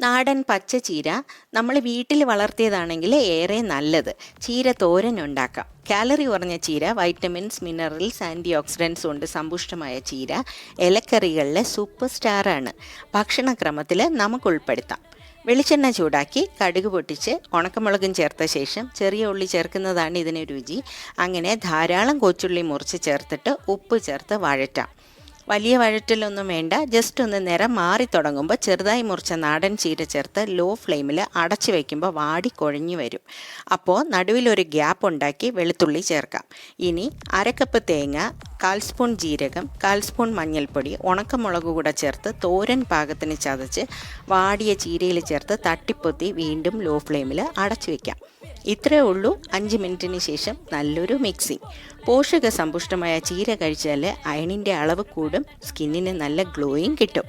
നാടൻ പച്ചച്ചീര നമ്മൾ വീട്ടിൽ വളർത്തിയതാണെങ്കിൽ ഏറെ നല്ലത്. ചീര തോരൻ ഉണ്ടാക്കാം. കാലറി കുറഞ്ഞ ചീര, വൈറ്റമിൻസ്, മിനറൽസ്, ആൻറ്റി ഓക്സിഡൻസ് കൊണ്ട് സമ്പുഷ്ടമായ ചീര ഇലക്കറികളിലെ സൂപ്പർ സ്റ്റാറാണ്. ഭക്ഷണക്രമത്തിൽ നമുക്ക് ഉൾപ്പെടുത്താം. വെളിച്ചെണ്ണ ചൂടാക്കി കടുക് പൊട്ടിച്ച് ഉണക്കമുളകും ചേർത്ത ശേഷം ചെറിയ ഉള്ളി ചേർക്കുന്നതാണ് ഇതിന് രുചി. അങ്ങനെ ധാരാളം കൊച്ചുള്ളി മുറിച്ച് ചേർത്തിട്ട് ഉപ്പ് ചേർത്ത് വഴറ്റാം. വലിയ വഴറ്റലൊന്നും വേണ്ട. ജസ്റ്റ് ഒന്ന് നിറം മാറി തുടങ്ങുമ്പോൾ ചെറുതായി മുറിച്ച നാടൻ ചീര ചേർത്ത് ലോ ഫ്ലെയിമിൽ അടച്ചു വയ്ക്കുമ്പോൾ വാടി കുഴഞ്ഞു വരും. അപ്പോൾ നടുവിലൊരു ഗ്യാപ്പ് ഉണ്ടാക്കി വെളുത്തുള്ളി ചേർക്കാം. ഇനി അരക്കപ്പ് തേങ്ങ, 1/4 സ്പൂൺ ജീരകം, 1/4 സ്പൂൺ മഞ്ഞൾപ്പൊടി, ഉണക്കമുളക് കൂടെ ചേർത്ത് തോരൻ പാകത്തിന് ചതച്ച് വാടിയ ചീരയിൽ ചേർത്ത് തട്ടിപ്പൊത്തി വീണ്ടും ലോ ഫ്ലെയിമിൽ അടച്ചു വയ്ക്കാം. ഇത്രയേ ഉള്ളൂ. 5 മിനിറ്റിന് ശേഷം നല്ലൊരു മിക്സിങ്. പോഷക സമ്പുഷ്ടമായ ചീര കഴിച്ചാൽ അയണിൻ്റെ അളവ് കൂടും, സ്കിന്നിന് നല്ല ഗ്ലോയും കിട്ടും.